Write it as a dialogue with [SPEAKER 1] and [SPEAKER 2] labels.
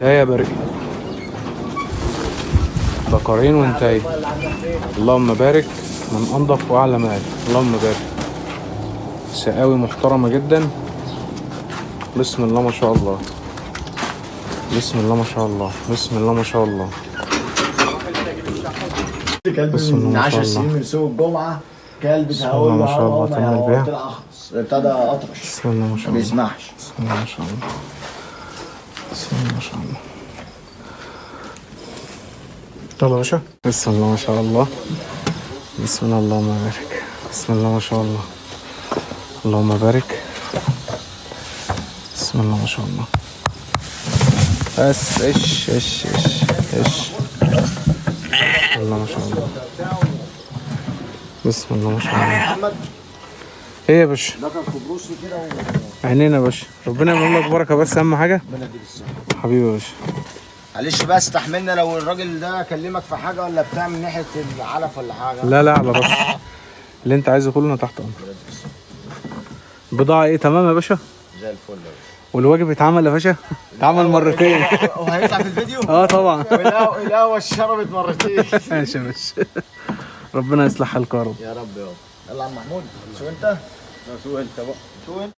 [SPEAKER 1] يا بريء بقرين وانتهي. اللهم بارك، من انضف واعلى مال. اللهم بارك. سقاوي محترمه جدا. بسم الله ما شاء الله، بسم الله ما شاء الله، بسم الله ما شاء الله، بسم الله ما شاء
[SPEAKER 2] 10 سنين
[SPEAKER 1] الله.
[SPEAKER 2] من سوق الجمعه كلب
[SPEAKER 1] بسم الله ما شاء الله. تم البيع.
[SPEAKER 2] طلع اخرس ابتدى اطرش
[SPEAKER 1] بسم الله ما شاء
[SPEAKER 2] ما
[SPEAKER 1] الله.
[SPEAKER 2] بيسمعش.
[SPEAKER 1] بسم الله ما شاء الله. بسم الله ما شاء الله. يلا يا باشا. بسم الله ما شاء الله. بسم الله اللهم بارك. بسم الله ما شاء الله. اللهم بارك. بسم الله ما شاء الله. بس ايش ايش ايش ايش. بسم الله ما شاء الله. بسم الله ما شاء الله. ايه يا باشا؟
[SPEAKER 2] ده كان كبروسي كده
[SPEAKER 1] عينينا يا باشا، ربنا يعمل لك بركه، بس اهم حاجه
[SPEAKER 2] ربنا يديك الصحه.
[SPEAKER 1] حبيبي يا باشا.
[SPEAKER 2] معلش بقى استحملنا لو الراجل ده كلمك في حاجه ولا بتاع من ناحيه العلف ولا حاجه.
[SPEAKER 1] لا لا، على راسي، اللي انت عايزه كله تحت امرك. بضاعه ايه؟ تمام يا باشا،
[SPEAKER 2] زي الفل يا باشا.
[SPEAKER 1] والواجب اتعمل يا باشا، اتعمل مرتين.
[SPEAKER 2] وهيطلع في الفيديو؟
[SPEAKER 1] اه طبعا.
[SPEAKER 2] والقهوه اتشربت مرتين.
[SPEAKER 1] ماشي يا باشا، ربنا يصلح حالك يا رب.
[SPEAKER 2] يا رب يابا. يلا يا عم محمود، شو انت؟
[SPEAKER 3] شو انت بقى؟
[SPEAKER 2] شو انت؟